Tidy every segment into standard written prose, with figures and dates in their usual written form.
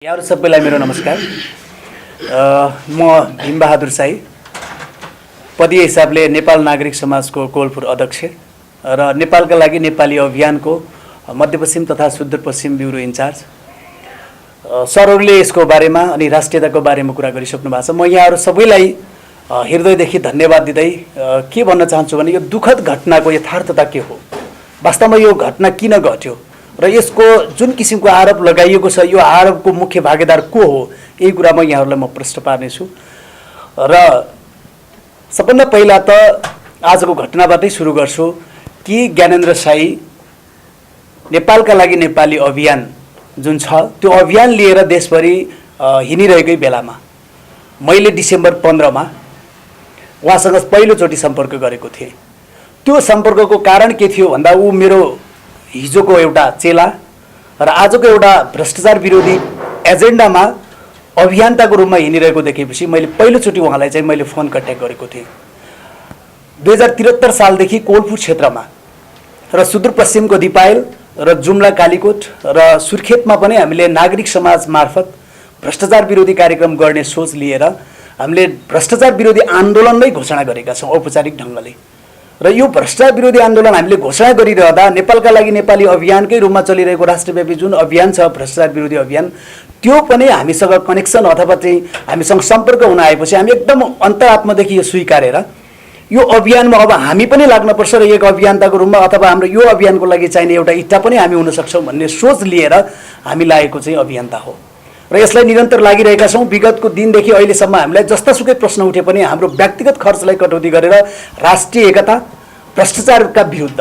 यहाँहरु सबैलाई मेरो नमस्कार। म भीमबहादुर साई, पदीय हिसाबले नेपाल नागरिक समाजको कोलपुर अध्यक्ष र नेपालका लागि नेपाली अभियानको मध्यपश्चिम तथा सुदूरपश्चिम ब्युरो इन्चार्ज। सरहरूले यसको बारेमा अनि राष्ट्रियताको बारेमा कुरा गरिसक्नु भएको छ। म यहाँहरु सबैलाई हृदयदेखि धन्यवाद दिँदै के भन्न चाहन्छु भने यो दुःखद घटनाको यथार्थता के हो, वास्तवमा यो घटना किन घट्यो र यसको जुन किसिमको आरोप लगाइएको छ यो आरोपको मुख्य भागीदार को हो, यही कुरामा यहाँहरूलाई म प्रश्न पार्नेछु। र सबभन्दा पहिला त आजको घटनाबाटै सुरु गर्छु कि ज्ञानेन्द्र साई नेपालका लागि नेपाली अभियान जुन छ त्यो अभियान लिएर देशभरि हिँडिरहेकै बेलामा मैले डिसेम्बर 15 मा उहाँसँग पहिलोचोटि सम्पर्क गरेको थिएँ। त्यो सम्पर्कको कारण के थियो भन्दा ऊ मेरो हिजोको एउटा चेला र आजको एउटा भ्रष्टाचार विरोधी एजेन्डामा अभियन्ताको रूपमा हिँडिरहेको देखेपछि मैले पहिलोचोटि उहाँलाई चाहिँ मैले फोन कन्ट्याक्ट गरेको थिएँ। 2073 सालदेखि कोलपुर क्षेत्रमा र सुदूरपश्चिमको दिपायल र जुम्ला कालीकोट र सुर्खेतमा पनि हामीले नागरिक समाज मार्फत भ्रष्टाचार विरोधी कार्यक्रम गर्ने सोच लिएर हामीले भ्रष्टाचार विरोधी आन्दोलन नै घोषणा गरेका छौँ औपचारिक ढङ्गले। र यो भ्रष्टाचार विरोधी आन्दोलन हामीले घोषणा गरिरहँदा नेपालका लागि नेपाली अभियानकै रूपमा चलिरहेको राष्ट्रव्यापी जुन अभियान छ भ्रष्टाचार विरोधी अभियान, त्यो पनि हामीसँग कनेक्सन अथवा चाहिँ हामीसँग सम्पर्क हुन आएपछि हामी एकदम अन्तरात्मादेखि यो स्वीकारेर यो अभियानमा अब हामी पनि लाग्नुपर्छ र एक अभियन्ताको रूपमा अथवा हाम्रो यो अभियानको लागि चाहिने एउटा इट्टा पनि हामी हुन सक्छौँ भन्ने सोच लिएर हामी लागेको चाहिँ अभियन्ता हो र यसलाई निरन्तर लागिरहेका छौँ। विगतको दिनदेखि अहिलेसम्म हामीलाई जस्तासुकै प्रश्न उठे पनि हाम्रो व्यक्तिगत खर्चलाई कटौती गरेर राष्ट्रिय एकता भ्रष्टाचारका विरुद्ध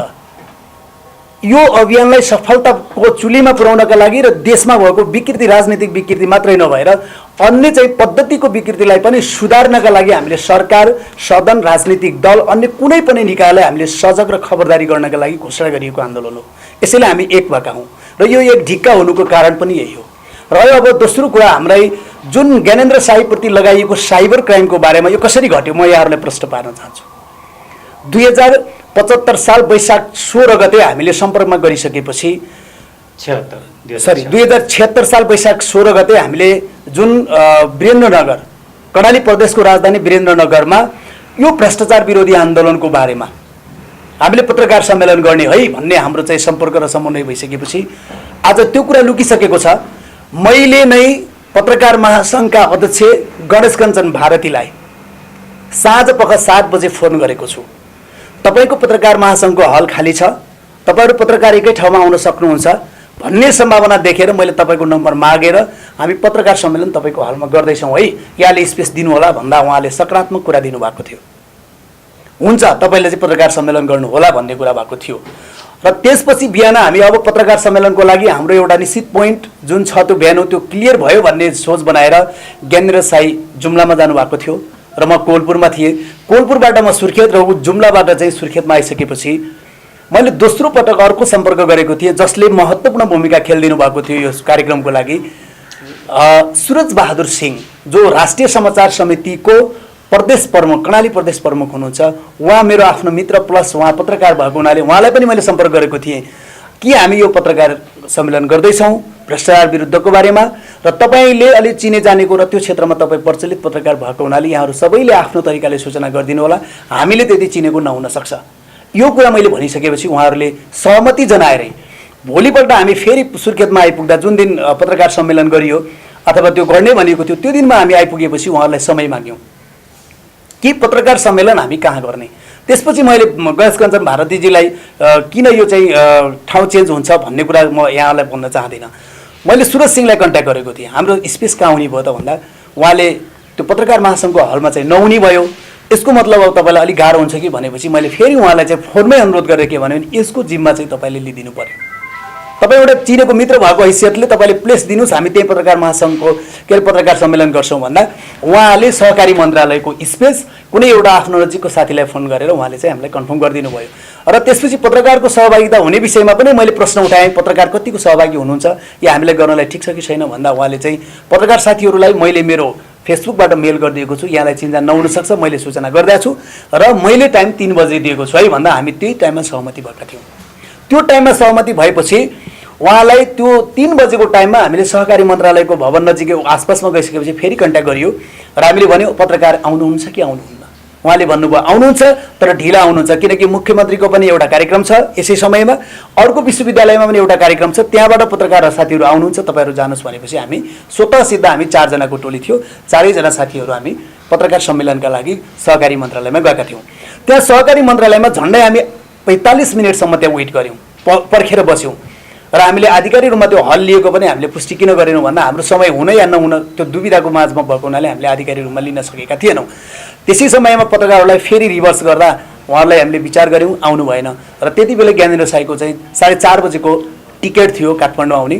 यो अभियानलाई सफलताको चुलीमा पुर्याउनका लागि र देशमा भएको विकृति राजनीतिक विकृति मात्रै नभएर अन्य चाहिँ पद्धतिको विकृतिलाई पनि सुधार्नका लागि हामीले सरकार, सदन, राजनीतिक दल, अन्य कुनै पनि निकायलाई हामीले सजग र खबरदारी गर्नका लागि घोषणा गरिएको आन्दोलन हो। यसैले हामी एक भएका हौँ र यो एक ढिक्का हुनुको कारण पनि यही हो। र अब दोस्रो कुरा, हामीलाई जुन ज्ञानेन्द्र साईप्रति लगाइएको साइबर क्राइमको बारेमा यो कसरी घट्यो म यहाँहरूलाई प्रश्न पार्न चाहन्छु। 2075 साल वैशाख 16 गते हामीले सम्पर्कमा गरिसकेपछि 2076 साल वैशाख 16 गते हामीले जुन वीरेन्द्रनगर कर्णाली प्रदेशको राजधानी वीरेन्द्रनगरमा यो भ्रष्टाचार विरोधी आन्दोलनको बारेमा हामीले पत्रकार सम्मेलन गर्ने है भन्ने हाम्रो चाहिँ सम्पर्क र समन्वय भइसकेपछि आज त्यो कुरा लुकिसकेको छ। मैले नै पत्रकार महासङ्घका अध्यक्ष गणेश कञ्चन भारतीलाई साँझ पख 7 बजे फोन गरेको छु। तपाईको पत्रकार महासङ्घको हल खाली छ, तपाईहरु पत्रकार एकै ठाउँमा आउन सक्नुहुन्छ भन्ने सम्भावना देखेर मैले तपाईको नम्बर मागेर हामी पत्रकार सम्मेलन तपाईको हलमा गर्दैछौँ है, यहाँले स्पेस दिनु होला भन्दा उहाँले सकारात्मक कुरा दिनुभएको थियो। हुन्छ, तपाईले चाहिँ पत्रकार सम्मेलन गर्नु होला भन्ने कुरा भएको थियो। र त्यसपछि बिहान हामी अब पत्रकार सम्मेलनको लागि हाम्रो एउटा निश्चित पोइन्ट जुन छ त्यो बिहान त्यो क्लियर भयो भन्ने सोच बनाएर ज्ञानेन्द्र साई जुम्लामा जानुभएको थियो र म कोलपुरमा थिएँ। कोलपुरबाट म सुर्खेत र जुम्लाबाट चाहिँ सुर्खेतमा आइसकेपछि मैले दोस्रो पटक अर्को सम्पर्क गरेको थिएँ जसले महत्त्वपूर्ण भूमिका खेलिदिनु भएको थियो यो कार्यक्रमको लागि। सूरज बहादुर सिंह जो राष्ट्रिय समाचार समितिको प्रदेश प्रमुख, कर्णाली प्रदेश प्रमुख हुनुहुन्छ, उहाँ मेरो आफ्नो मित्र प्लस उहाँ पत्रकार भएको हुनाले उहाँलाई पनि मैले सम्पर्क गरेको थिएँ कि हामी यो पत्रकार सम्मेलन गर्दैछौँ भ्रष्टाचार विरुद्धको बारेमा र तपाईँले अलि चिने जानेको र त्यो क्षेत्रमा तपाईँ प्रचलित पत्रकार भएको हुनाले यहाँहरू सबैले आफ्नो तरिकाले सूचना गरिदिनु होला, हामीले त्यति चिनेको नहुन सक्छ। यो कुरा मैले भनिसकेपछि उहाँहरूले सहमति जनाएरै भोलिपल्ट हामी फेरि सुर्खेतमा आइपुग्दा जुन दिन पत्रकार सम्मेलन गरियो अथवा त्यो गर्ने भनेको थियो त्यो दिनमा हामी आइपुगेपछि उहाँहरूलाई समय माग्यौँ कि पत्रकार सम्मेलन हामी कहाँ गर्ने। त्यसपछि मैले गणेश कञ्चन भारतीजीलाई किन यो चाहिँ ठाउँ चेन्ज हुन्छ भन्ने कुरा म यहाँलाई भन्न चाहदिनँ। मैले सूरज सिंहलाई कन्ट्याक्ट गरेको थिएँ, हाम्रो स्पेस कहाँ हुने भयो त भन्दा उहाँले त्यो पत्रकार महासङ्घको हलमा चाहिँ नहुने भयो। यसको मतलब अब तपाईँलाई अलिक गाह्रो हुन्छ कि भनेपछि मैले फेरि उहाँलाई चाहिँ फोनमै अनुरोध गरेर के भन्यो भने यसको जिम्मा चाहिँ तपाईँले लिइदिनु पर्यो। तपाईँ एउटा चिनेको मित्र भएको हैसियतले तपाईँले प्लेस दिनुहोस्, हामी त्यही पत्रकार महासङ्घको के अरे पत्रकार सम्मेलन गर्छौँ भन्दा उहाँले सहकारी मन्त्रालयको स्पेस कुनै एउटा आफ्नो नजिकको साथीलाई फोन गरेर उहाँले चाहिँ हामीलाई कन्फर्म गरिदिनु भयो। र त्यसपछि पत्रकारको सहभागिता हुने विषयमा पनि मैले प्रश्न उठाएँ, पत्रकार कतिको सहभागी हुनुहुन्छ या हामीलाई गर्नलाई ठिक छ कि छैन भन्दा उहाँले चाहिँ पत्रकार साथीहरूलाई मैले मेरो फेसबुकबाट मेल गरिदिएको छु, यहाँलाई चिन्ता नहुन सक्छ, मैले सूचना गरिदिएको छु र मैले टाइम 3 बजे दिएको छु है भन्दा हामी त्यही टाइममा सहमति भएका थियौँ। त्यो टाइममा सहमति भएपछि उहाँलाई त्यो 3 बजेको टाइममा हामीले सहकारी मन्त्रालयको भवन नजिकै आसपासमा गइसकेपछि फेरि कन्ट्याक्ट गरियो र हामीले भन्यो पत्रकार आउनुहुन्छ कि आउनुहुन्न। उहाँले भन्नुभयो आउनुहुन्छ तर ढिला आउनुहुन्छ किनकि मुख्यमन्त्रीको पनि एउटा कार्यक्रम छ यसै समयमा, अर्को विश्वविद्यालयमा पनि एउटा कार्यक्रम छ, त्यहाँबाट पत्रकार साथीहरू आउनुहुन्छ तपाईँहरू जानुहोस् भनेपछि हामी स्वतः सिद्ध हामी 4 जनाको टोली थियो, 4 जना साथीहरू हामी पत्रकार सम्मेलनका लागि सहकारी मन्त्रालयमा गएका थियौँ। त्यहाँ सहकारी मन्त्रालयमा झन्डै हामी 45 मिनटसम्म त्यहाँ वेट गऱ्यौँ, पर्खेर बस्यौँ र हामीले आधिकारिक रूपमा त्यो हल लिएको पनि हामीले पुष्टि किन गरेनौँ भन्दा हाम्रो समय हुन या नहुन त्यो दुविधाको माझमा भएको हुनाले हामीले आधिकारिक रूपमा लिन सकेका थिएनौँ। त्यसै समयमा पत्रकारहरूलाई फेरि रिभर्स गर्दा उहाँहरूलाई हामीले विचार गऱ्यौँ, आउनु भएन र त्यति बेला ज्ञानेन्द्र साईको चाहिँ 4:30 बजेको टिकट थियो काठमाडौँ आउने।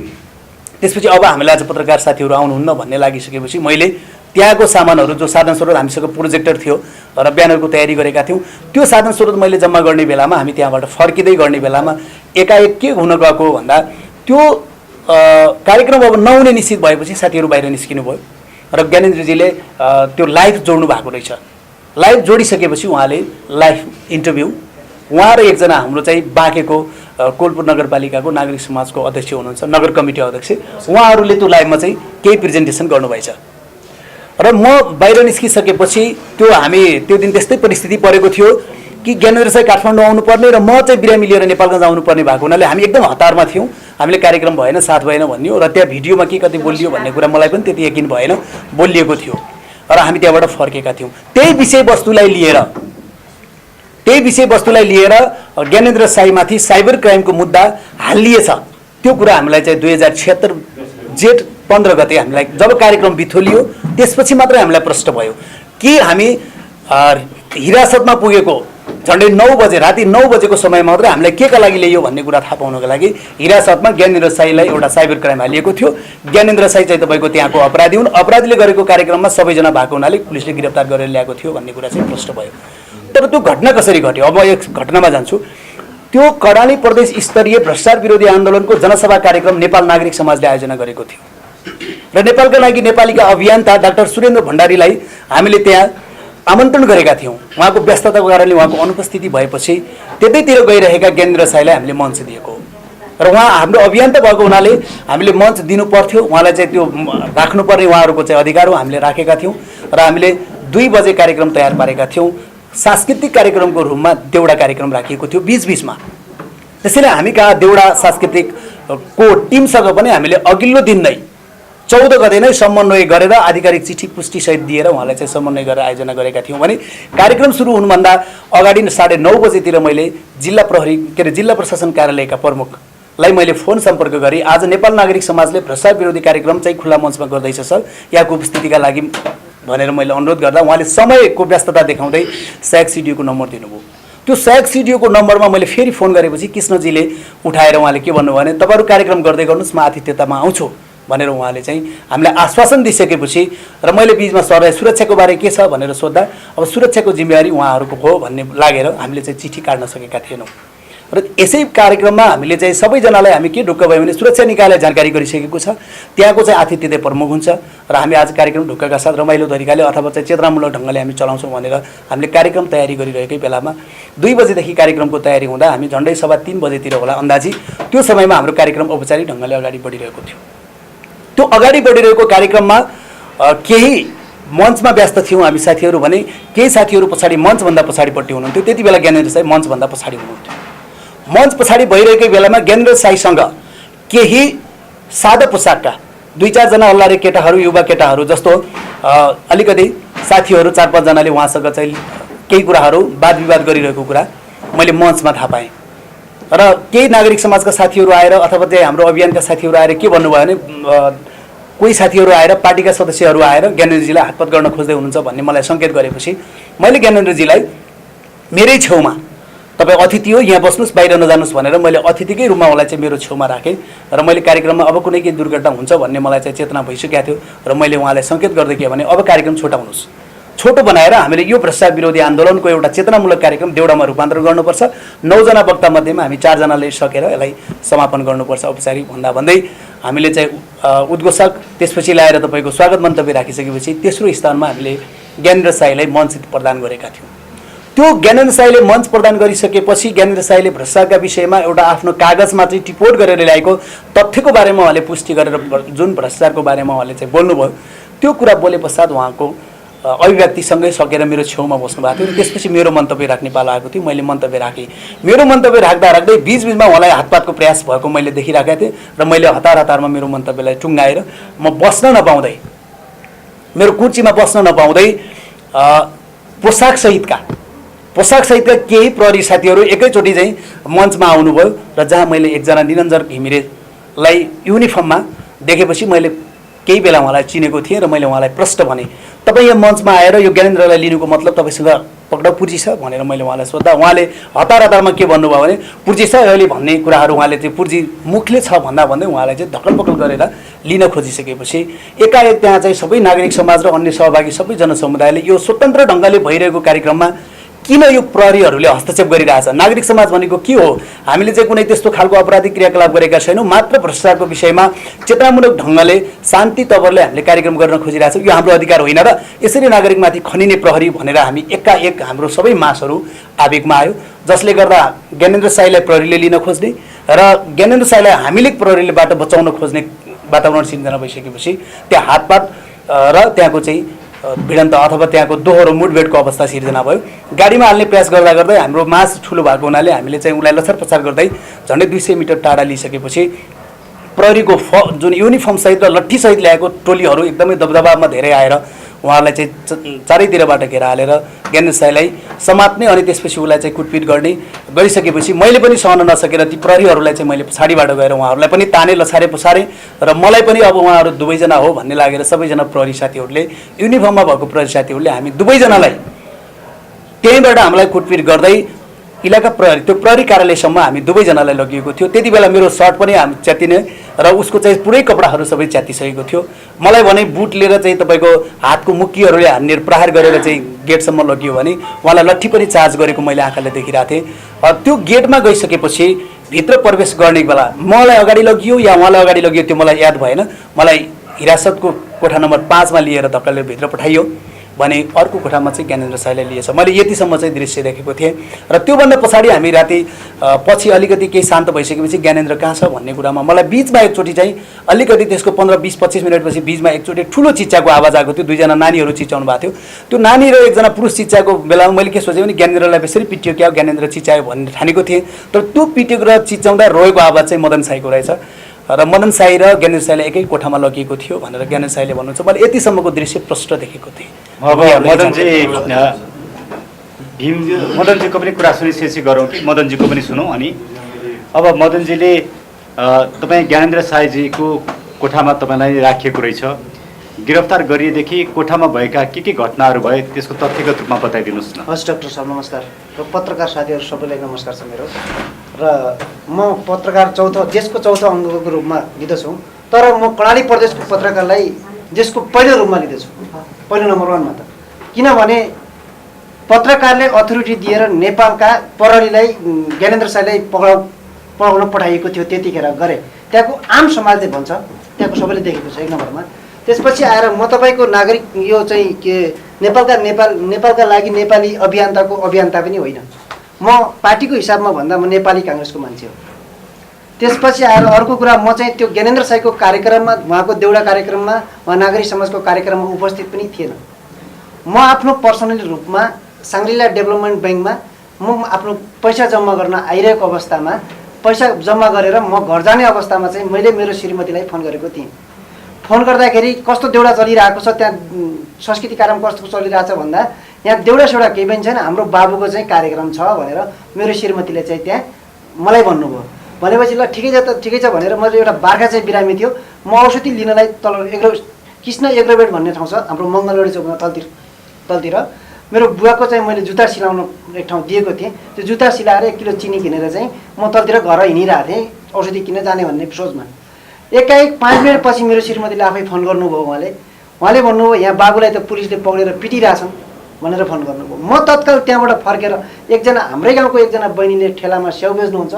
त्यसपछि अब हामीलाई आज पत्रकार साथीहरू आउनुहुन्न भन्ने लागिसकेपछि मैले त्यहाँको सामानहरू जो साधन स्रोत हामीसँग प्रोजेक्टर थियो र ब्यानरको तयारी गरेका थियौँ त्यो साधन स्रोत मैले जम्मा गर्ने बेलामा हामी त्यहाँबाट फर्किँदै गर्ने बेलामा एकाएक के हुन गएको भन्दा त्यो कार्यक्रम अब नहुने निश्चित भएपछि साथीहरू बाहिर निस्किनु भयो र ज्ञानेन्द्रजीले त्यो लाइभ जोड्नु भएको रहेछ। लाइभ जोडिसकेपछि उहाँले लाइभ इन्टरभ्यू उहाँ र एकजना हाम्रो चाहिँ बाँकेको कोलपुर नगरपालिकाको नागरिक समाजको अध्यक्ष हुनुहुन्छ, नगर कमिटी अध्यक्ष, उहाँहरूले त्यो लाइभमा चाहिँ केही प्रेजेन्टेसन गर्नुभएछ र म बाहिर निस्किसकेपछि त्यो दिन त्यस्तै परिस्थिति परेको थियो कि ज्ञानेन्द्र साई काठमाडौँ आउनुपर्ने र म चाहिँ बिरामी लिएर नेपालगञ्ज आउनुपर्ने भएको हुनाले हामी एकदम हतारमा थियौँ। हामीले कार्यक्रम भएन साथ भएन भन्यो र त्यहाँ भिडियोमा के कति बोलियो भन्ने कुरा मलाई पनि त्यति यकिन भएन, बोलिएको थियो र हामी त्यहाँबाट फर्केका थियौँ। त्यही विषयवस्तुलाई लिएर ज्ञानेन्द्र साईमाथि साइबर क्राइमको मुद्दा हालिएछ। त्यो कुरा हामीलाई चाहिँ 2076 जेठ 15 गते हामीलाई जब कार्यक्रम बिथोलियो त्यसपछि मात्रै हामीलाई प्रश्न भयो कि हामी हिरासतमा पुगेको झन्डै 9 बजे राति 9 बजेको समयमा मात्रै हामीलाई के का लागि ल्याइयो भन्ने कुरा थाहा पाउनको लागि हिरासतमा ज्ञानेन्द्र साईलाई एउटा साइबर क्राइम हालिएको थियो। ज्ञानेन्द्र साई चाहिँ तपाईँको त्यहाँको अपराधी हुन्, अपराधीले गरेको कार्यक्रममा सबैजना भएको हुनाले पुलिसले गिरफ्तार गरेर ल्याएको थियो भन्ने कुरा चाहिँ प्रश्न भयो। तर त्यो घटना कसरी घट्यो अब एक घटनामा जान्छु। त्यो कर्णाली प्रदेश स्तरीय भ्रष्टाचार विरोधी आन्दोलनको जनसभा कार्यक्रम नेपाल नागरिक समाजले आयोजना गरेको थियो र नेपालका लागि नेपालीका अभियन्ता डाक्टर सुरेन्द्र भण्डारीलाई हामीले त्यहाँ आमन्त्रण गरेका थियौँ। उहाँको व्यस्तताको कारणले उहाँको अनुपस्थिति भएपछि त्यतैतिर गइरहेका ज्ञानेन्द्र साईलाई हामीले मञ्च दिएको र उहाँ हाम्रो अभियन्ता भएको हुनाले हामीले मञ्च दिनु पर्थ्यो, उहाँलाई चाहिँ त्यो राख्नुपर्ने उहाँहरूको चाहिँ अधिकार हो, हामीले राखेका थियौँ र हामीले 2 बजे कार्यक्रम तयार पारेका थियौँ। सांस्कृतिक कार्यक्रमको रूपमा देउडा कार्यक्रम राखिएको थियो बीच-बीचमा। त्यसैले हामी कहाँ देउडा सांस्कृतिकको टिमसँग पनि हामीले अघिल्लो दिन नै 14 गते नै समन्वय गरेर आधिकारिक चिठी पुष्टि सहित दिएर उहाँलाई चाहिँ समन्वय गरेर आयोजना गरेका थियौँ भने कार्यक्रम सुरु हुनुभन्दा अगाडि 9:30 बजेतिर मैले जिल्ला प्रशासन कार्यालयका प्रमुखलाई मैले फोन सम्पर्क गरी आज नेपाल नागरिक समाजले भ्रष्टाचार विरोधी कार्यक्रम चाहिँ खुल्ला मञ्चमा गर्दैछ सर, यहाँको उपस्थितिका लागि भनेर मैले अनुरोध गर्दा उहाँले समयको व्यस्तता देखाउँदै SAG CDO को नम्बर दिनुभयो। त्यो SAG CDO को नम्बरमा मैले फेरि फोन गरेपछि कृष्णजीले उठाएर उहाँले के भन्नुभयो भने तपाईँहरू कार्यक्रम गर्दै गर्नुहोस्, म आतिथ्यतामा आउँछु भनेर उहाँले चाहिँ हामीलाई आश्वासन दिइसकेपछि र मैले बिचमा सरलाई सुरक्षाको बारे के छ भनेर सोद्धा अब सुरक्षाको जिम्मेवारी उहाँहरूको हो भन्ने लागेर हामीले चाहिँ चिठी काट्न सकेका थिएनौँ र यसै कार्यक्रममा हामीले चाहिँ सबैजनालाई हामी के ढुक्क भयो भने सुरक्षा निकायलाई जानकारी गरिसकेको छ, त्यहाँको चाहिँ आतिथ्यता प्रमुख हुन्छ र हामी आज कार्यक्रम ढुक्कका साथ रमाइलो तरिकाले अथवा चाहिँ चेतनामूलक ढङ्गले हामी चलाउँछौँ भनेर हामीले कार्यक्रम तयारी गरिरहेकै बेलामा 2 बजेदेखि कार्यक्रमको तयारी हुँदा हामी झन्डै 3:15 बजेतिर होला अन्दाजी त्यो समयमा हाम्रो कार्यक्रम औपचारिक ढङ्गले अगाडि बढिरहेको थियो। त्यो अगाडि बढिरहेको कार्यक्रममा केही मञ्चमा व्यस्त थियौँ हामी साथीहरू भने केही साथीहरू पछाडि मञ्चभन्दा पछाडिपट्टि हुनुहुन्थ्यो। त्यति बेला ज्ञानेन्द्र साई मञ्चभन्दा पछाडि हुनुहुन्थ्यो। मञ्च पछाडि भइरहेकै बेलामा ज्ञानेन्द्र साईसँग केही सादा पोसाकका 2-4 जना अल्लारे केटाहरू, युवा केटाहरू जस्तो अलिकति साथीहरू 4-5 जनाले उहाँसँग चाहिँ केही कुराहरू वाद विवाद गरिरहेको कुरा मैले मञ्चमा थाहा पाएँ र केही नागरिक समाजका साथीहरू आएर अथवा चाहिँ हाम्रो अभियानका साथीहरू आएर के भन्नुभयो भने कोही साथीहरू आएर पार्टीका सदस्यहरू आएर ज्ञानेन्द्रजीलाई हातपात गर्न खोज्दै हुनुहुन्छ भन्ने मलाई सङ्केत गरेपछि मैले ज्ञानेन्द्रजीलाई मेरै छेउमा तपाईँ अतिथि हो यहाँ बस्नुहोस् बाहिर नजानुहोस् भनेर मैले अतिथिकै रूपमा उहाँलाई चाहिँ मेरो छेउमा राखेँ र मैले कार्यक्रममा अब कुनै केही दुर्घटना हुन्छ भन्ने मलाई चाहिँ चेतना भइसकेको थियो र मैले उहाँलाई सङ्केत गर्दै के भने अब कार्यक्रम छोटाउनुहोस्, छोटो बनाएर हामीले यो भ्रष्टाचार विरोधी आन्दोलनको एउटा चेतनामूलक कार्यक्रम देउडामा रूपान्तरण गर्नुपर्छ। 9 जना वक्ता मध्येमा हामी 4 जनाले सकेर यसलाई समापन गर्नुपर्छ औपचारिक भन्दै हामीले चाहिँ उद्घोषक त्यसपछि ल्याएर तपाईँको स्वागत मन्तव्य राखिसकेपछि तेस्रो स्थानमा हामीले ज्ञानेन्द्र साईलाई मञ्च प्रदान गरेका थियौँ। त्यो ज्ञानेन्द्र साईले मञ्च प्रदान गरिसकेपछि ज्ञानेन्द्र साईले भ्रष्टाचारका विषयमा एउटा आफ्नो कागजमा चाहिँ टिपोट गरेर ल्याएको तथ्यको बारेमा उहाँले पुष्टि गरेर जुन भ्रष्टाचारको बारेमा उहाँले चाहिँ बोल्नुभयो त्यो कुरा बोले पश्चात उहाँको अभिव्यक्तिसँगै सकेर मेरो छेउमा बस्नु भएको थियो र त्यसपछि मेरो मन्तव्य राख्ने पालो आएको थियो। मैले मन्तव्य राखेँ। मेरो मन्तव्य राख्दा राख्दै बिचबिचमा उहाँलाई हातपातको प्रयास भएको मैले देखिरहेको थिएँ र मैले हतारमा मेरो मन्तव्यलाई टुङ्गाएर म बस्न नपाउँदै, मेरो कुर्सीमा बस्न नपाउँदै पोसाकसहितका केही प्रहरी साथीहरू एकैचोटि चाहिँ मञ्चमा आउनुभयो र जहाँ मैले एकजना निरञ्जन घिमिरेलाई युनिफर्ममा देखेपछि मैले केही बेला उहाँलाई चिनेको थिएँ र मैले उहाँलाई प्रश्न भनेँ, तपाईँ यहाँ मञ्चमा आएर यो ज्ञानेन्द्रलाई लिनुको मतलब तपाईँसँग पक्राउ पुर्जी छ भनेर मैले उहाँलाई सोद्धा उहाँले हतारमा के भन्नुभयो भने पुर्जी छ अहिले भन्ने कुराहरू उहाँले चाहिँ पुर्जी मुखले छ भन्दा भन्दै उहाँलाई चाहिँ धक्कलपक्कल गरेर लिन खोजिसकेपछि एकाएक त्यहाँ चाहिँ सबै नागरिक समाज र अन्य सहभागी सबै जनसमुदायले यो स्वतन्त्र ढङ्गले भइरहेको कार्यक्रममा किन यो प्रहरीहरूले हस्तक्षेप गरिरहेछ? नागरिक समाज भनेको के हो? हामीले चाहिँ कुनै त्यस्तो खालको अपराधिक क्रियाकलाप गरेका छैनौँ, मात्र भ्रष्टाचारको विषयमा चेतनामूलक ढङ्गले शान्ति तवरले हामीले कार्यक्रम गर्न खोजिरहेछौँ। यो हाम्रो अधिकार होइन र यसरी नागरिकमाथि खनिने प्रहरी भनेर हामी एकाएक हाम्रो सबै मासहरू आवेगमा आयो, जसले गर्दा ज्ञानेन्द्र साईलाई प्रहरीले लिन खोज्ने र ज्ञानेन्द्र साईलाई हामीले प्रहरीलेबाट बचाउन खोज्ने वातावरण सिर्जना भइसकेपछि त्यहाँ हातपात र त्यहाँको चाहिँ भिडन्त अथवा त्यहाँको दोहोरो मुठभेडको अवस्था सिर्जना भयो। गाडीमा हाल्ने प्रयास गर्दा गर्दै हाम्रो मास ठुलो भएको हुनाले हामीले चाहिँ उसलाई लछर पछार गर्दै झन्डै 200 मिटर टाढा लिइसकेपछि प्रहरीको जुन युनिफर्मसहित र लट्ठीसहित ल्याएको टोलीहरू एकदमै दबदबामा धेरै आएर उहाँलाई चाहिँ चारैतिरबाट घेरा हालेर ज्ञानेन्द्र साईलाई समात्ने अनि त्यसपछि उसलाई चाहिँ कुटपिट गरिसकेपछि मैले पनि सहन नसकेर ती प्रहरीहरूलाई चाहिँ मैले पछाडिबाट गएर उहाँहरूलाई पनि ताने लछारे पछारे र मलाई पनि अब उहाँहरू दुवैजना हो भन्ने लागेर सबैजना प्रहरी साथीहरूले युनिफर्ममा भएको प्रहरी साथीहरूले हामी दुवैजनालाई त्यहीँबाट हामीलाई कुटपिट गर्दै इलाका प्रहरी त्यो प्रहरी कार्यालयसम्म हामी दुवैजनालाई लगिएको थियो। त्यति बेला मेरो सर्ट पनि हामी च्यातिने र उसको चाहिँ पुरै कपडाहरू सबै च्यातिसकेको थियो। मलाई भने बुट लिएर चाहिँ तपाईँको हातको मुक्कीहरूले हान्ने प्रहार गरेर चाहिँ गेटसम्म लगियो भने उहाँलाई लट्ठी पनि चार्ज गरेको मैले आँखाले देखिरहेको थिएँ। त्यो गेटमा गइसकेपछि भित्र प्रवेश गर्ने बेला मलाई अगाडि लगियो या उहाँलाई अगाडि लगियो त्यो मलाई याद भएन। मलाई हिरासतको कोठा नम्बर 5 मा लिएर धक्काले भित्र पठाइयो भने अर्को कोठामा चाहिँ ज्ञानेन्द्र साईलाई लिएछ। मैले यतिसम्म चाहिँ दृश्य देखेको थिएँ र त्योभन्दा पछाडि हामी राति पछि अलिकति केही शान्त भइसकेपछि ज्ञानेन्द्र कहाँ छ भन्ने कुरामा मलाई बिचमा एकचोटि चाहिँ अलिकति त्यसको 15-20-25 मिनटपछि बिचमा एकचोटि ठुलो चिच्चाको आवाज आएको थियो। दुईजना नानीहरू चिच्चाउनु भएको थियो। त्यो नानी र एकजना पुरुष चिच्चाको बेलामा मैले के सोचेँ भने ज्ञानेन्द्रलाई बेसरी पिटियो क्या ज्ञानेन्द्र चिच्चायो भन्ने ठानेको थिएँ। तर त्यो पिटेको र चिच्चाउँदा रोएको आवाज चाहिँ मदन साईको रहेछ र मदन साई र ज्ञानेन्द्र साईलाई एकै कोठामा लगिएको थियो भनेर ज्ञानेन्द्र साईले भन्नुहुन्छ। मैले यतिसम्मको दृश्य प्रष्ट देखेको थिएँ। अब मदनजीको पनि कुरा सुनिसकेपछि गरौँ कि मदनजीको पनि सुनौँ। अनि अब मदनजीले तपाईँ ज्ञानेन्द्र साईजीको कोठामा तपाईँलाई राखिएको रहेछ। गिरफ्तार गरिएदेखि कोठामा भएका के घटनाहरू भए त्यसको तथ्यगत रूपमा बताइदिनुहोस् न। हस् डाक्टर साहब नमस्कार र पत्रकार साथीहरू सबैलाई नमस्कार छ मेरो। र म पत्रकार देशको चौथो अङ्गको रूपमा लिँदछु, तर म कर्णाली प्रदेशको पत्रकारलाई देशको पहिलो रूपमा लिँदछु, पहिलो नम्बर 1 मा त। किनभने पत्रकारले अथोरिटी दिएर नेपालका प्रहरीलाई ज्ञानेन्द्र साईलाई पक्राउन पठाइएको थियो त्यतिखेर गरे। त्यहाँको आम समाजले भन्छ, त्यहाँको सबैले देखेको छ 1 नम्बरमा। त्यसपछि आएर म तपाईँको नागरिक यो चाहिँ के नेपालका लागि नेपाली अभियन्ताको अभियन्ता पनि होइन, म पार्टीको हिसाबमा भन्दा म नेपाली काङ्ग्रेसको मान्छे हो। त्यसपछि आएर अर्को कुरा, म चाहिँ त्यो ज्ञानेन्द्र साईको कार्यक्रममा उहाँको देउडा कार्यक्रममा उहाँ नागरिक समाजको कार्यक्रममा उपस्थित पनि थिएन। म आफ्नो पर्सनली रूपमा साङ्ग्रिला डेभलपमेन्ट ब्याङ्कमा म आफ्नो पैसा जम्मा गर्न आइरहेको अवस्थामा पैसा जम्मा गरेर म घर जाने अवस्थामा चाहिँ मैले मेरो श्रीमतीलाई फोन गरेको थिएँ। फोन गर्दाखेरि कस्तो देउडा चलिरहेको छ, त्यहाँ संस्कृति कार्यक्रम कस्तो चलिरहेछ भन्दा यहाँ देउडा सेउडा केही पनि छैन, हाम्रो बाबुको चाहिँ कार्यक्रम छ भनेर मेरो श्रीमतीले चाहिँ त्यहाँ मलाई भन्नुभयो। भनेपछि ल ठिकै छ भनेर मैले एउटा बार्खा चाहिँ बिरामी थियो, म औषधि लिनलाई तल कृष्ण एग्रोवेट भन्ने ठाउँ छ हाम्रो मङ्गलगढी चौकमा तलतिर मेरो बुवाको चाहिँ मैले जुत्ता सिलाउन एक ठाउँ दिएको थिएँ। त्यो जुत्ता सिलाएर 1 किलो चिनी किनेर चाहिँ म तलतिर घर हिँडिरहेको थिएँ औषधि किन्न जाने भन्ने सोचमा। एकाएक 5 मिनट पछि मेरो श्रीमतीले आफै फोन गर्नुभयो। उहाँले भन्नुभयो यहाँ बाबुलाई त पुलिसले पक्रेर पिटिरहेछन् भनेर फोन गर्नुभयो। म तत्काल त्यहाँबाट फर्केर एकजना हाम्रै गाउँको एकजना बहिनीले ठेलामा स्याउ बेच्नुहुन्छ,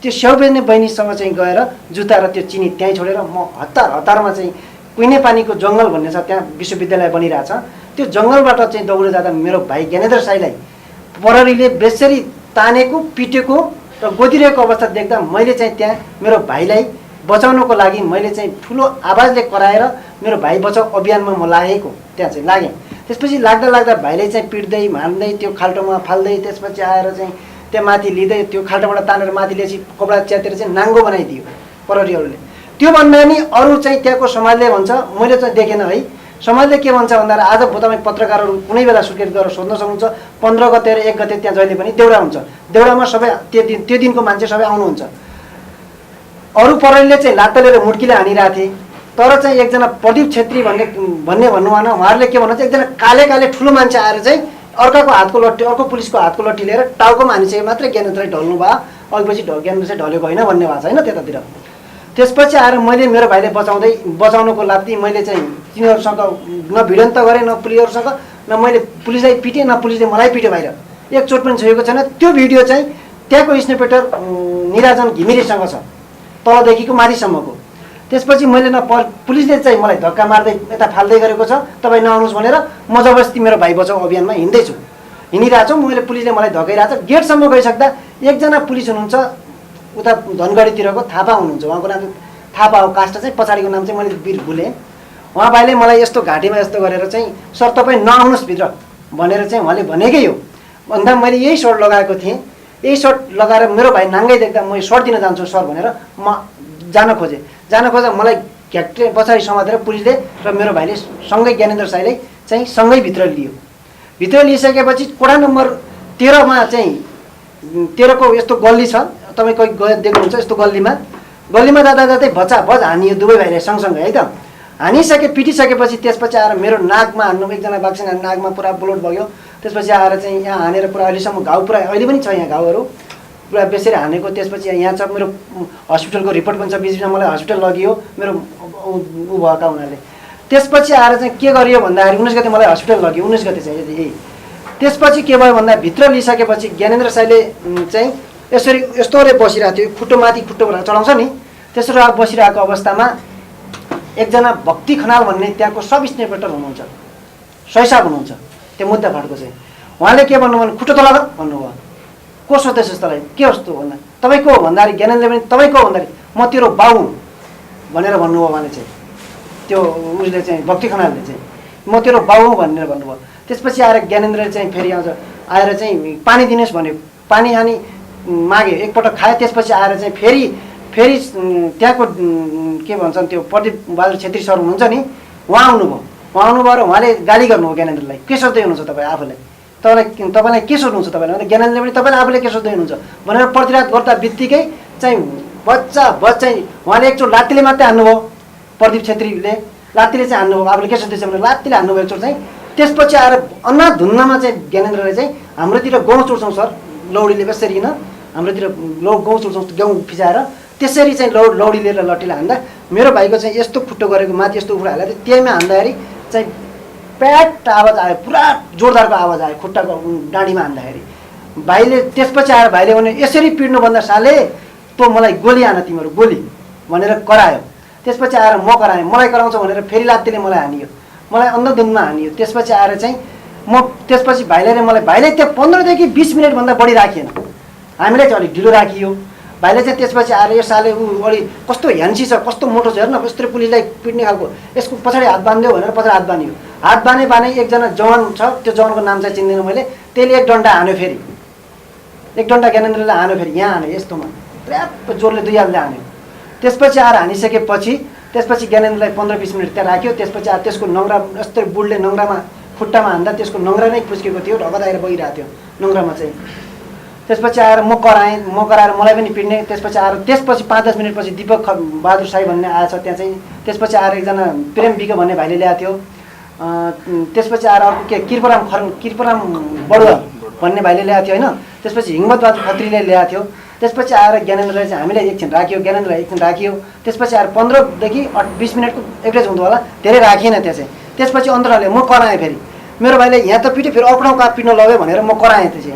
त्यो स्याउ बेच्ने बहिनीसँग चाहिँ गएर जुत्ता र त्यो चिनी त्यहीँ छोडेर म हतारमा चाहिँ कुइने पानीको जङ्गल भन्ने छ त्यहाँ विश्वविद्यालय बनिरहेछ, त्यो जङ्गलबाट चाहिँ दौडेर जाँदा मेरो भाइ ज्ञानेन्द्र साईलाई प्रहरीले बेसरी तानेको पिटेको र गोदिरहेको अवस्था देख्दा मैले चाहिँ त्यहाँ मेरो भाइलाई बचाउनको लागि मैले चाहिँ ठुलो आवाजले कराएर मेरो भाइ बचाउ अभियानमा म लागेको त्यहाँ चाहिँ लागेँ। त्यसपछि लाग्दा भाइले चाहिँ पिट्दै मार्दै त्यो खाल्टोमा फाल्दै त्यसपछि आएर चाहिँ त्यहाँ माथि लिँदै त्यो खाल्टोबाट तानेर माथि ल्याएपछि कपडा च्यातेर चाहिँ नाङ्गो बनाइदियो प्रहरीहरूले। त्यो भन्दा नि अरू चाहिँ त्यहाँको समाजले भन्छ, मैले चाहिँ देखेन है, समाजले के भन्छ भन्दा आज तपाईँ पत्रकारहरू कुनै बेला सुर्खेत गरेर सोध्न सक्नुहुन्छ। 15 गते र 1 गते त्यहाँ जहिले पनि देउडा हुन्छ, देउडामा सबै त्यो दिनको मान्छे सबै आउनुहुन्छ। अरू प्रहरीले चाहिँ लात्ता लिएर मुड्कीले हानिरहेको थिए, तर चाहिँ एकजना प्रदीप छेत्री भन्ने भन्नु भएन। उहाँहरूले के भन्नुहुन्छ, एकजना काले ठुलो मान्छे आएर चाहिँ अर्काको हातको लट्ठी, अर्को पुलिसको हातको लट्ठी लिएर टाउकोमा हानिसके मात्रै ज्ञानेन्द्रलाई ढल्नु भयो, अघिपछि ज्ञानेन्द्र चाहिँ ढलेको होइन भन्ने भएको छ होइन त्यतातिर। त्यसपछि आएर मैले मेरो भाइले बचाउनको लात्ती मैले चाहिँ तिनीहरूसँग न भिडन्त गरेँ, न पुलिसहरूसँग, न मैले पुलिसलाई पिटेँ, न पुलिसले मलाई पिट्यो बाहिर, एक चोट पनि छोएको छैन। त्यो भिडियो चाहिँ त्यहाँको इन्सपेक्टर निराजन घिमिरेसँग छ, तलदेखिको माथिसम्मको। त्यसपछि मैले पुलिसले चाहिँ मलाई धक्का मार्दै यता फाल्दै गरेको छ, तपाईँ नआउनुहोस् भनेर म जबरजस्ती मेरो भाइ बचाउ अभियानमा हिँडिरहेको छु। मैले पुलिसले मलाई धकाइरहेको छ। गेटसम्म गइसक्दा एकजना पुलिस हुनुहुन्छ उता धनगढीतिरको, थापा हुनुहुन्छ, उहाँको नाम थापा हो, काष्ट चाहिँ पछाडिको नाम चाहिँ मैले भुलेँ। उहाँ भाइले मलाई यस्तो घाँटीमा यस्तो गरेर चाहिँ सर तपाईँ नआउनुहोस् भित्र भनेर चाहिँ उहाँले भनेकै हो। भन्दा मैले यही सर्ट लगाएको थिएँ, यही सर्ट लगाएर मेरो भाइ नाङ्गै देख्दा म सर्ट दिन जान्छु सर भनेर म जान खोज्दा मलाई घ्याक्टे पछाडि समातेर पुलिसले र मेरो भाइले सँगै ज्ञानेन्द्र साईले चाहिँ सँगै भित्र लियो। भित्र लिइसकेपछि कोठा नम्बर 13 मा चाहिँ 13 को यस्तो गल्ली छ, तपाईँ कोही देख्नुहुन्छ, यस्तो गल्लीमा जाँदै भच हानियो दुवै भाइले सँगसँगै है त। पिटिसकेपछि त्यसपछि आएर मेरो नाकमा हान्नु, एकजना बाक्सिना नाकमा पुरा ब्लड बग्यो। त्यसपछि आएर चाहिँ यहाँ हानेर पुरा अहिलेसम्म घाउ पुरा अहिले पनि छ, यहाँ घाउहरू पुरा बेसरी हानेको। त्यसपछि यहाँ छ मेरो हस्पिटलको रिपोर्ट पनि छ, बिचमा मलाई हस्पिटल लगियो मेरो ऊ भएका हुनाले। त्यसपछि आएर चाहिँ के गरियो भन्दाखेरि 19 गते मलाई हस्पिटल लग्यो, 19 गते चाहिँ यही। त्यसपछि के भयो भन्दा भित्र लिइसकेपछि ज्ञानेन्द्र साईले चाहिँ यस्तोले बसिरहेको थियो, खुट्टोमाथि खुट्टो चढाउँछ नि, त्यसरी बसिरहेको अवस्थामा एकजना भक्ति खनाल भन्ने त्यहाँको सब इन्सपेक्टर हुनुहुन्छ, सैसाब हुनुहुन्छ त्यो मुद्दा फाटको चाहिँ। उहाँले के भन्नुभयो भने खुट्टो तला भन्नुभयो। को सोध्दैछ तँलाई, के कस्तो भन्दा तपाईँ को भन्दाखेरि ज्ञानेन्द्रले पनि तपाईँ को भन्दाखेरि म तेरो बाउ भनेर भन्नुभयो। उहाँले चाहिँ त्यो उसले चाहिँ भक्ति खनालले चाहिँ म तेरो बाउ भनेर भन्नुभयो। त्यसपछि आएर ज्ञानेन्द्रले चाहिँ फेरि आएर चाहिँ पानी दिनुहोस् भन्यो, पानी हानी माग्यो, एकपटक खायो। त्यसपछि आएर चाहिँ फेरि त्यहाँको के भन्छन् त्यो प्रदीप बहादुर छेत्री सर हुनुहुन्छ नि, उहाँ आउनुभयो र उहाँले गाली गर्नुभयो ज्ञानेन्द्रलाई। के सोच्दै हुनुहुन्छ तपाईँ आफूलाई, तपाईँलाई के सोध्नुहुन्छ तपाईँलाई? ज्ञानेन्द्रले पनि तपाईँले आफूले के सोच्दै हुनुहुन्छ भनेर प्रतिवाद गर्दा बित्तिकै चाहिँ बच्चा उहाँले एकचोट लात्तीले मात्रै हान्नुभयो, प्रदीप छेत्रीले लात्तीले चाहिँ हान्नुभयो। आफूले के सोच्दैछ भने लात्तीले हान्नुभयो एकचोट चाहिँ। त्यसपछि आएर अन्नाधुन्नमा चाहिँ ज्ञानेन्द्रले चाहिँ हाम्रोतिर गहुँ चुड्छौँ सर, लौडीले कसरी न हाम्रोतिर गहुँ चुड्छौँ, गहुँ फिजाएर त्यसरी चाहिँ लौडी लिएर लट्टीले हान्दा मेरो भाइको चाहिँ यस्तो खुट्टो गरेको माथि यस्तो उफ्रा हालेर त्यहीमा हान्दाखेरि चाहिँ प्याट आवाज आयो, पुरा जोरदारको आवाज आयो खुट्टाको डाँडीमा हान्दाखेरि। भाइले त्यसपछि आएर भाइले भने यसरी पिट्नुभन्दा साले तँ मलाई गोली हान, तिमीहरू गोली भनेर करायो। त्यसपछि आएर म कराएँ, मलाई कराउँछ भनेर फेरि लात्तीले मलाई हानियो, मलाई अन्धधुनमा हानियो। त्यसपछि आएर चाहिँ त्यसपछि भाइले त्यो 15 देखि 20 मिनटभन्दा बढी राखिएन, हामीलाई चाहिँ अलिक ढिलो राखियो। भाइले चाहिँ त्यसपछि आएर यो साले अलि कस्तो ह्यान्सी छ, कस्तो मोटो छ हेर्न, यस्तो पुलिसलाई पिट्ने खालको, यसको पछाडि हात बाँधिदियो भनेर पछाडि हात बाँधियो। हात बाँधे एकजना जवान छ, त्यो जवानको नाम चाहिँ चिन्दिनँ मैले, त्यसले एक डन्डा हान्यो, फेरि एक डन्डा ज्ञानेन्द्रले हान्यो, फेरि यहाँ हान्यो यस्तोमा ट्र्याप जोरले 2 हातले हान्यो। त्यसपछि आएर हानिसकेपछि ज्ञानेन्द्रलाई 15-20 मिनट त्यहाँ राख्यो। त्यसपछि आएर त्यसको नङ्ग्रा यस्तो बुढले नङ्ग्रामा खुट्टामा हान्दा त्यसको नङ्ग्रा नै पुस्केको थियो, ढगत आएर बगिरहेको थियो नङ्ग्रामा चाहिँ। त्यसपछि आएर म कराएर मलाई पनि पिट्ने। त्यसपछि 5-10 मिनटपछि दीपक बहादुर साई भन्ने आएछ त्यहाँ चाहिँ। त्यसपछि आएर एकजना प्रेम विक भन्ने भाइले ल्याएको थियो। त्यसपछि आएर अर्को के किरपराम बडुवा भन्ने भाइले ल्याएको थियो होइन। त्यसपछि हिम्मत बहादुर खत्रीले ल्याएको थियो। त्यसपछि आएर ज्ञानेन्द्रले चाहिँ हामीलाई एकछिन राखियो। त्यसपछि आएर 15 देखि 20 मिनटको एभरेज हुँदो होला, धेरै राखिएन त्यहाँ चाहिँ। त्यसपछि अन्तरालले म कराएँ, फेरि मेरो भाइले यहाँ त पिट्यो, फेरि अर्को ठाउँ पिट्न लग्यो भनेर म कराएँ। त्यसै